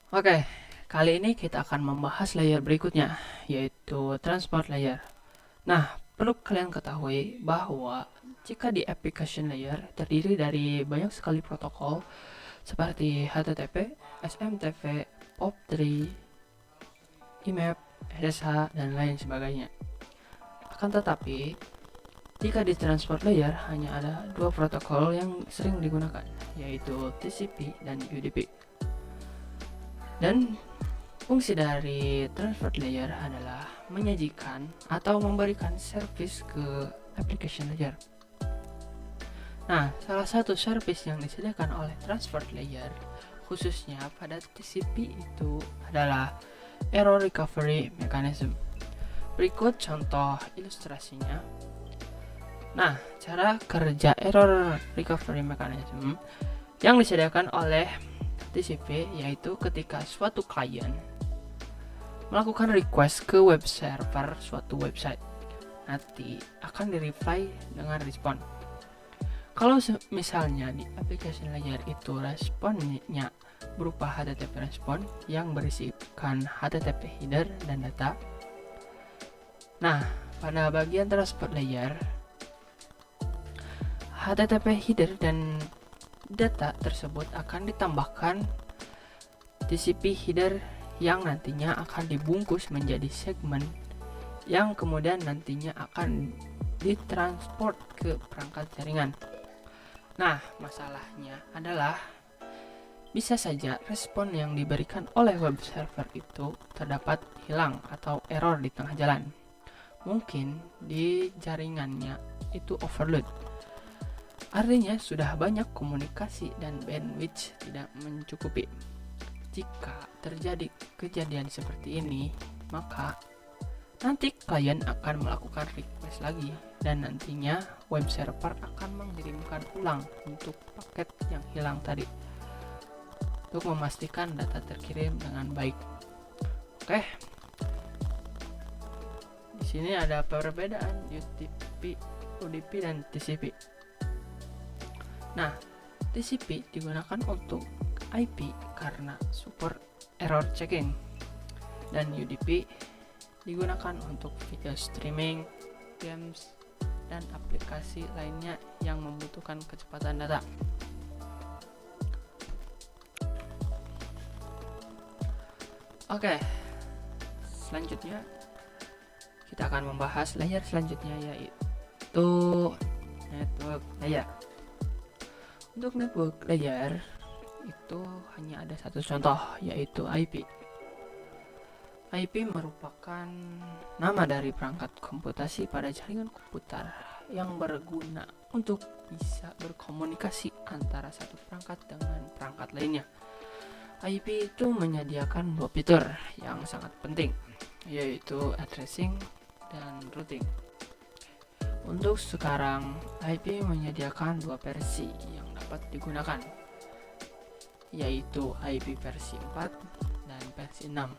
Oke, kali ini kita akan membahas layer berikutnya, yaitu transport layer. Nah, perlu kalian ketahui bahwa jika di application layer terdiri dari banyak sekali protokol seperti HTTP, SMTP, POP3, IMAP, SSH, dan lain sebagainya. Akan tetapi, jika di transport layer hanya ada dua protokol yang sering digunakan, yaitu TCP dan UDP. Dan fungsi dari transport layer adalah menyajikan atau memberikan service ke application layer. Nah, salah satu service yang disediakan oleh transport layer khususnya pada TCP itu adalah error recovery mechanism. Berikut contoh ilustrasinya. Nah, cara kerja error recovery mechanism yang disediakan oleh TCP yaitu ketika suatu klien melakukan request ke web server suatu website, nanti akan di-reply dengan respon. Kalau misalnya di application layer itu responnya berupa HTTP respon yang berisikan HTTP header dan data. Nah, pada bagian transport layer, HTTP header dan data tersebut akan ditambahkan TCP header yang nantinya akan dibungkus menjadi segmen yang kemudian nantinya akan ditransport ke perangkat jaringan. Nah, masalahnya adalah bisa saja respon yang diberikan oleh web server itu terdapat hilang atau error di tengah jalan. Mungkin di jaringannya itu overload. Artinya sudah banyak komunikasi dan bandwidth tidak mencukupi. Jika terjadi kejadian seperti ini, maka nanti klien akan melakukan request lagi dan nantinya web server akan mengirimkan ulang untuk paket yang hilang tadi untuk memastikan data terkirim dengan baik. Oke. Di sini ada perbedaan UDP dan TCP. Nah, TCP digunakan untuk IP karena support error checking, dan UDP digunakan untuk video streaming, games, dan aplikasi lainnya yang membutuhkan kecepatan data. Oke, selanjutnya kita akan membahas layer selanjutnya, yaitu network layer. Untuk network layer itu hanya ada satu contoh, yaitu IP. IP merupakan nama dari perangkat komputasi pada jaringan komputer yang berguna untuk bisa berkomunikasi antara satu perangkat dengan perangkat lainnya. IP itu menyediakan dua fitur yang sangat penting, yaitu addressing dan routing. Untuk sekarang, IP menyediakan dua versi yang dapat digunakan, yaitu IP versi 4 dan versi 6.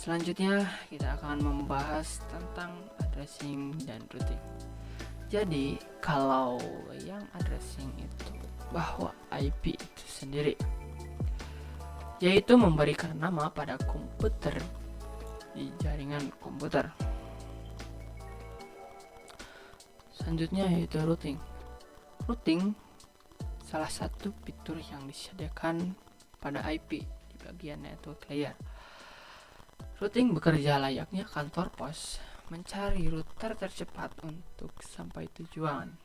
Selanjutnya, kita akan membahas tentang addressing dan routing. Jadi, kalau yang addressing itu bahwa IP itu sendiri, yaitu memberikan nama pada komputer di jaringan komputer. Selanjutnya yaitu routing. Routing salah satu fitur yang disediakan pada IP di bagian network layer. Routing bekerja layaknya kantor pos, mencari router tercepat untuk sampai tujuan.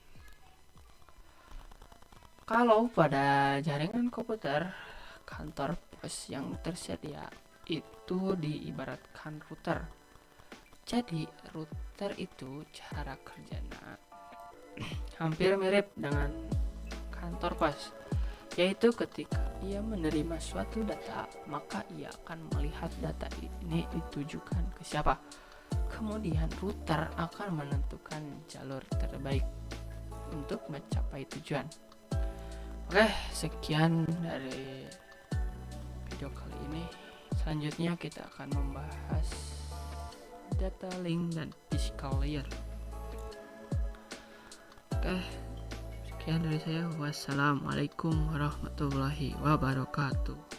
Kalau pada jaringan komputer, kantor pos yang tersedia itu diibaratkan router. Jadi router itu cara kerjanya hampir mirip dengan kantor pos, yaitu ketika ia menerima suatu data, maka ia akan melihat data ini ditujukan ke siapa. Kemudian router akan menentukan jalur terbaik untuk mencapai tujuan. Oke, sekian dari video kali ini. Selanjutnya kita akan membahas data link dan physical layer. Oke, sekian dari saya. Wassalamualaikum warahmatullahi wabarakatuh.